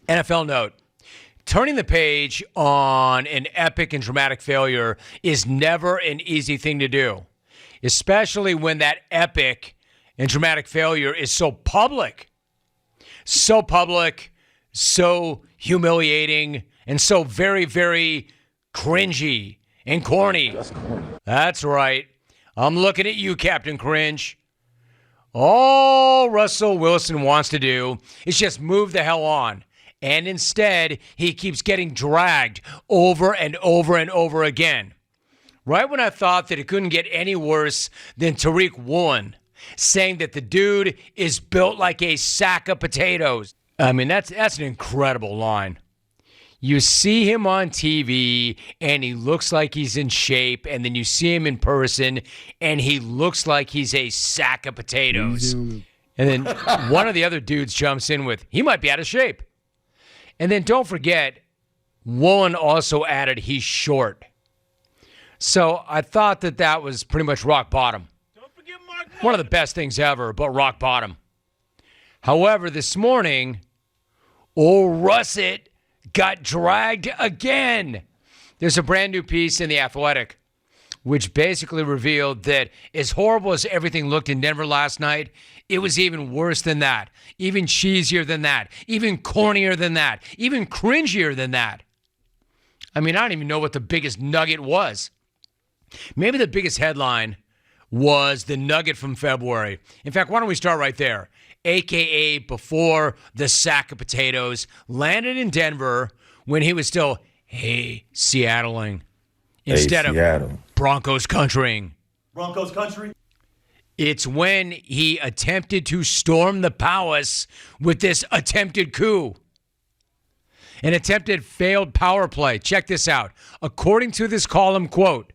NFL note. Turning the page on an epic and dramatic failure is never an easy thing to do, especially when that epic and dramatic failure is so public, so humiliating, and so very, very cringy and corny. That's corny. That's right. I'm looking at you, Captain Cringe. All Russell Wilson wants to do is just move the hell on. And instead, he keeps getting dragged over and over and over again. Right when I thought that it couldn't get any worse than Tariq Woolen saying that the dude is built like a sack of potatoes. I mean, that's an incredible line. You see him on TV, and he looks like he's in shape, and then you see him in person, and he looks like he's a sack of potatoes. And then one of the other dudes jumps in with, he might be out of shape. And then don't forget, Woolen also added he's short. So I thought that was pretty much rock bottom. Don't forget Mark. One of the best things ever, but rock bottom. However, this morning, old Russet got dragged again. There's a brand new piece in The Athletic, which basically revealed that as horrible as everything looked in Denver last night, it was even worse than that, even cheesier than that, even cornier than that, even cringier than that. I mean, I don't even know what the biggest nugget was. Maybe the biggest headline was the nugget from February. In fact, why don't we start right there? AKA before the sack of potatoes landed in Denver when he was still, hey, Seattling, instead of Broncos countrying. Broncos country. It's when he attempted to storm the palace with this attempted coup. An attempted failed power play. Check this out. According to this column, quote,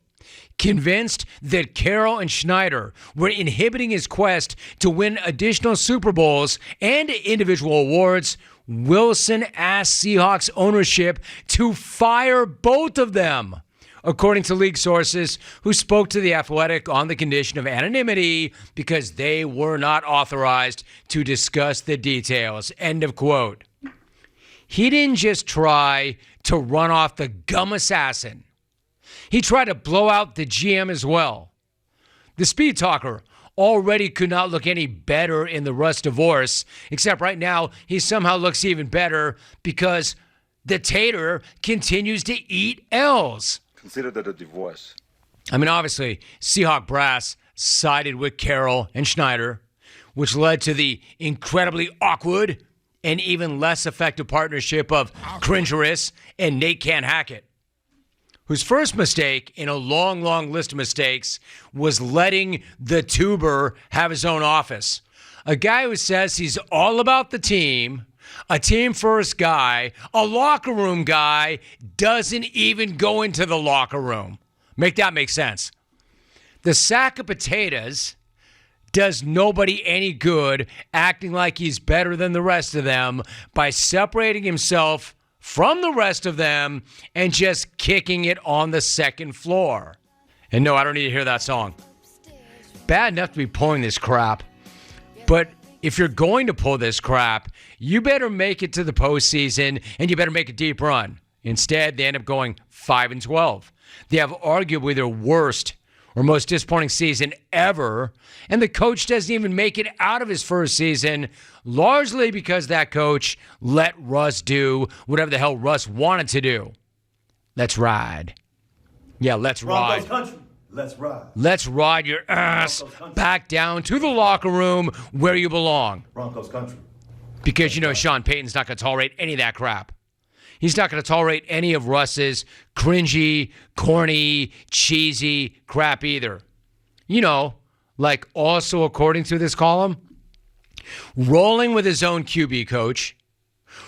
convinced that Carroll and Schneider were inhibiting his quest to win additional Super Bowls and individual awards, Wilson asked Seahawks ownership to fire both of them, according to league sources who spoke to The Athletic on the condition of anonymity because they were not authorized to discuss the details. End of quote. He didn't just try to run off the gum assassin. He tried to blow out the GM as well. The speed talker already could not look any better in the Russ divorce, except right now he somehow looks even better because the tater continues to eat L's. Consider that a divorce. I mean, obviously, Seahawk brass sided with Carroll and Schneider, which led to the incredibly awkward and even less effective partnership of Cringerous and Nate Can't Hack It, whose first mistake in a long, long list of mistakes was letting the tuber have his own office. A guy who says he's all about the team, a team-first guy, a locker room guy, doesn't even go into the locker room. Make that make sense. The sack of potatoes does nobody any good acting like he's better than the rest of them by separating himself from the rest of them and just kicking it on the second floor. And no, I don't need to hear that song. Bad enough to be pulling this crap, but if you're going to pull this crap, you better make it to the postseason and you better make a deep run. Instead, they end up going 5-12. They have arguably their worst or most disappointing season ever, and the coach doesn't even make it out of his first season, largely because that coach let Russ do whatever the hell Russ wanted to do. Let's ride. Yeah, let's ride. Broncos country. Let's ride. Let's ride your ass back down to the locker room where you belong. Broncos country. Because you know Sean Payton's not going to tolerate any of that crap. He's not going to tolerate any of Russ's cringy, corny, cheesy crap either. You know, like also according to this column, rolling with his own QB coach,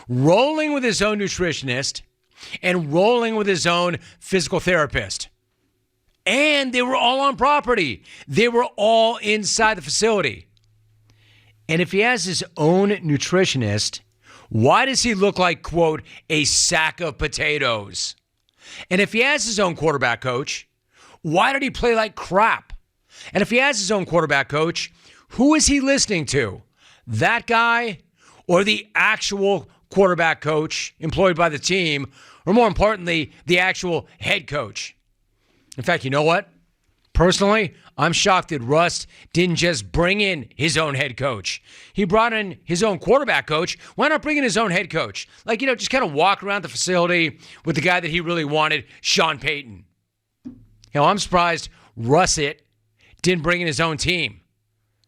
rolling with his own nutritionist, and rolling with his own physical therapist. And they were all on property. They were all inside the facility. And if he has his own nutritionist, why does he look like, quote, a sack of potatoes? And if he has his own quarterback coach, why did he play like crap? And if he has his own quarterback coach, who is he listening to? That guy or the actual quarterback coach employed by the team, or more importantly, the actual head coach. In fact, you know what? Personally, I'm shocked that Russ didn't just bring in his own head coach. He brought in his own quarterback coach. Why not bring in his own head coach? Like, just kind of walk around the facility with the guy that he really wanted, Sean Payton. I'm surprised Russ didn't bring in his own team.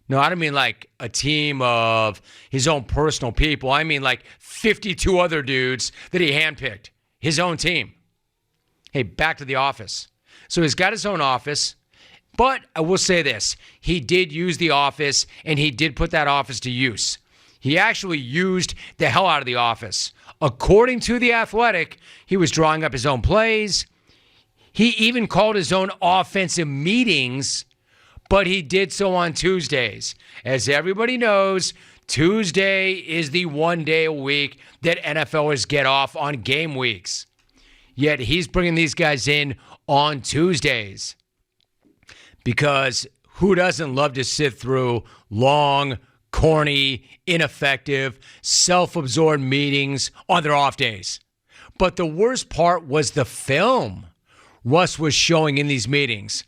No, I don't mean like a team of his own personal people. I mean like 52 other dudes that he handpicked. His own team. Hey, back to the office. So he's got his own office. But I will say this, he did use the office, and he did put that office to use. He actually used the hell out of the office. According to The Athletic, he was drawing up his own plays. He even called his own offensive meetings, but he did so on Tuesdays. As everybody knows, Tuesday is the one day a week that NFLers get off on game weeks. Yet he's bringing these guys in on Tuesdays. Because who doesn't love to sit through long, corny, ineffective, self-absorbed meetings on their off days? But the worst part was the film Russ was showing in these meetings.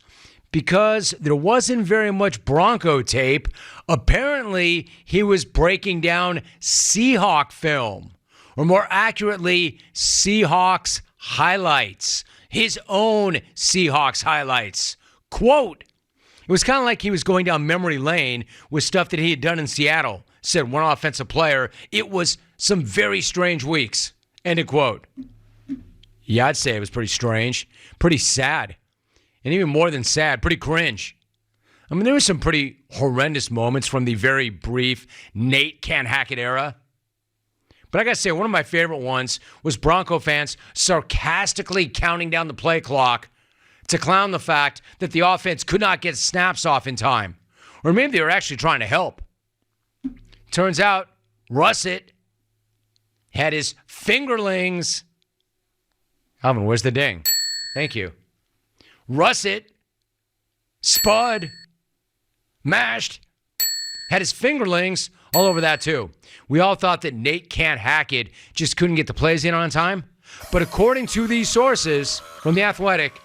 Because there wasn't very much Bronco tape, apparently he was breaking down Seahawk film. Or more accurately, Seahawks highlights. His own Seahawks highlights. Quote, it was kind of like he was going down memory lane with stuff that he had done in Seattle, said one offensive player. It was some very strange weeks, end of quote. Yeah, I'd say it was pretty strange, pretty sad, and even more than sad, pretty cringe. I mean, there were some pretty horrendous moments from the very brief Nate Can't Hack It era. But I got to say, one of my favorite ones was Bronco fans sarcastically counting down the play clock to clown the fact that the offense could not get snaps off in time. Or maybe they were actually trying to help. Turns out, Russ had his fingerlings. Alvin, where's the ding? Thank you. Russ Spud, mashed, had his fingerlings all over that too. We all thought that Nate Can't Hack It just couldn't get the plays in on time. But according to these sources from The Athletic,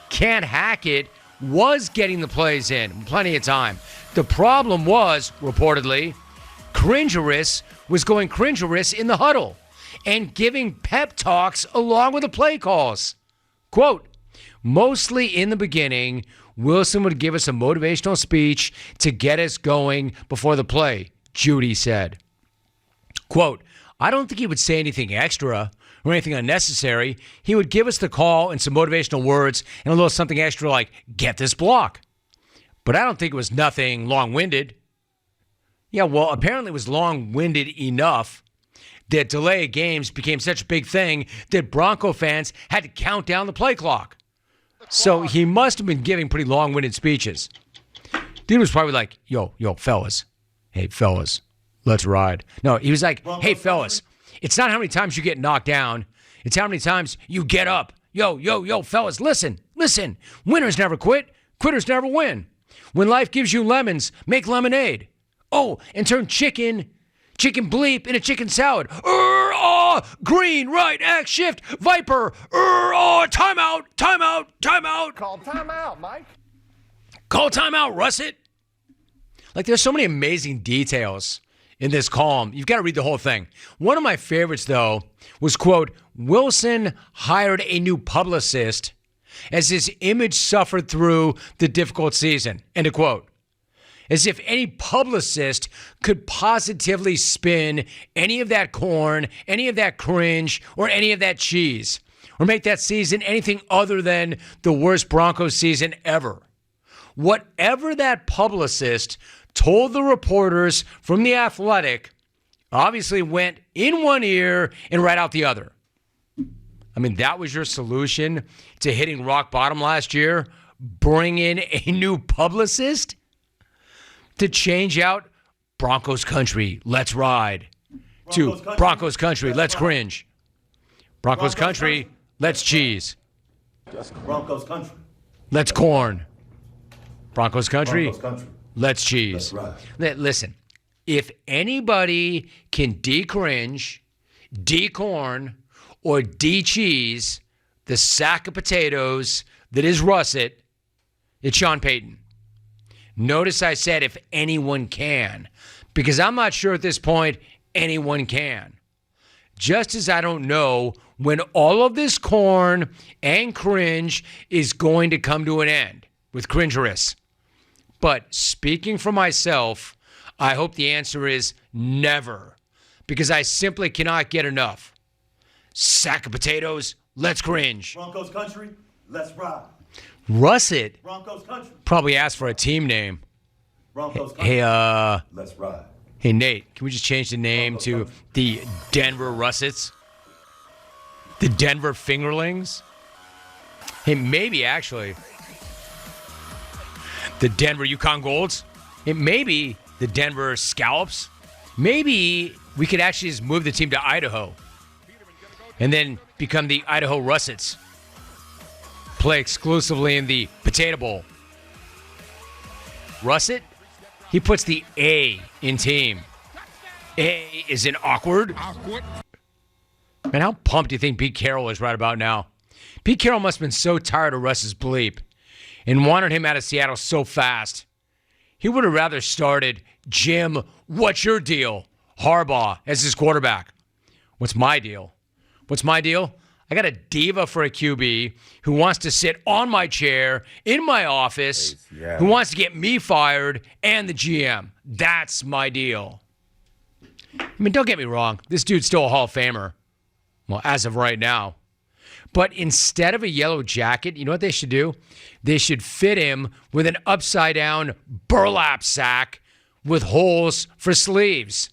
Can't Hack It was getting the plays in plenty of time. The problem was, reportedly, Cringerous was going Cringerous in the huddle and giving pep talks along with the play calls. Quote, mostly in the beginning, Wilson would give us a motivational speech to get us going before the play, Judy said. Quote, I don't think he would say anything extra or anything unnecessary. He would give us the call and some motivational words and a little something extra like, get this block. But I don't think it was nothing long-winded. Yeah, well, apparently it was long-winded enough that delay of games became such a big thing that Bronco fans had to count down the play clock. So he must have been giving pretty long-winded speeches. Dude was probably like, yo, fellas. Hey, fellas, let's ride. No, he was like, hey, fellas, it's not how many times you get knocked down. It's how many times you get up. Yo, fellas, listen. Winners never quit. Quitters never win. When life gives you lemons, make lemonade. Oh, and turn chicken bleep into chicken salad. Green, right, X, shift, Viper. Timeout. Call timeout, Mike. Call timeout, Russet. Like, there's so many amazing details in this column. You've got to read the whole thing. One of my favorites, though, was, quote, Wilson hired a new publicist as his image suffered through the difficult season, end of quote. As if any publicist could positively spin any of that corn, any of that cringe, or any of that cheese, or make that season anything other than the worst Broncos season ever. Whatever that publicist told the reporters from The Athletic obviously went in one ear and right out the other. I mean, that was your solution to hitting rock bottom last year? Bring in a new publicist to change out Broncos country, let's ride, to Broncos country, let's cringe. Broncos country, let's cheese. Broncos country. Let's corn. Broncos country, let's cheese. Let's ride. Listen, if anybody can de-cringe, D corn or D cheese, the sack of potatoes that is russet, it's Sean Payton. Notice I said if anyone can, because I'm not sure at this point anyone can. Just as I don't know when all of this corn and cringe is going to come to an end with cringerous. But speaking for myself, I hope the answer is never, because I simply cannot get enough. Sack of potatoes, let's cringe. Broncos country, let's ride. Russet Broncos country. probably asked for a team name. Broncos country. Let's ride. Hey, Nate, can we just change the name to the Denver Russets? The Denver Fingerlings? Hey, maybe actually. The Denver Yukon Golds? It may be the Denver Scallops. Maybe we could actually just move the team to Idaho and then become the Idaho Russets. Play exclusively in the Potato Bowl. Russet? He puts the A in team. A is in awkward. Man, how pumped do you think Pete Carroll is right about now? Pete Carroll must have been so tired of Russ's bleep and wanted him out of Seattle so fast. He would have rather started Jim, what's your deal? Harbaugh as his quarterback. What's my deal? What's my deal? I got a diva for a QB who wants to sit on my chair in my office, who wants to get me fired and the GM. That's my deal. I mean, don't get me wrong. This dude's still a Hall of Famer. Well, as of right now. But instead of a yellow jacket, you know what they should do? They should fit him with an upside-down burlap sack with holes for sleeves.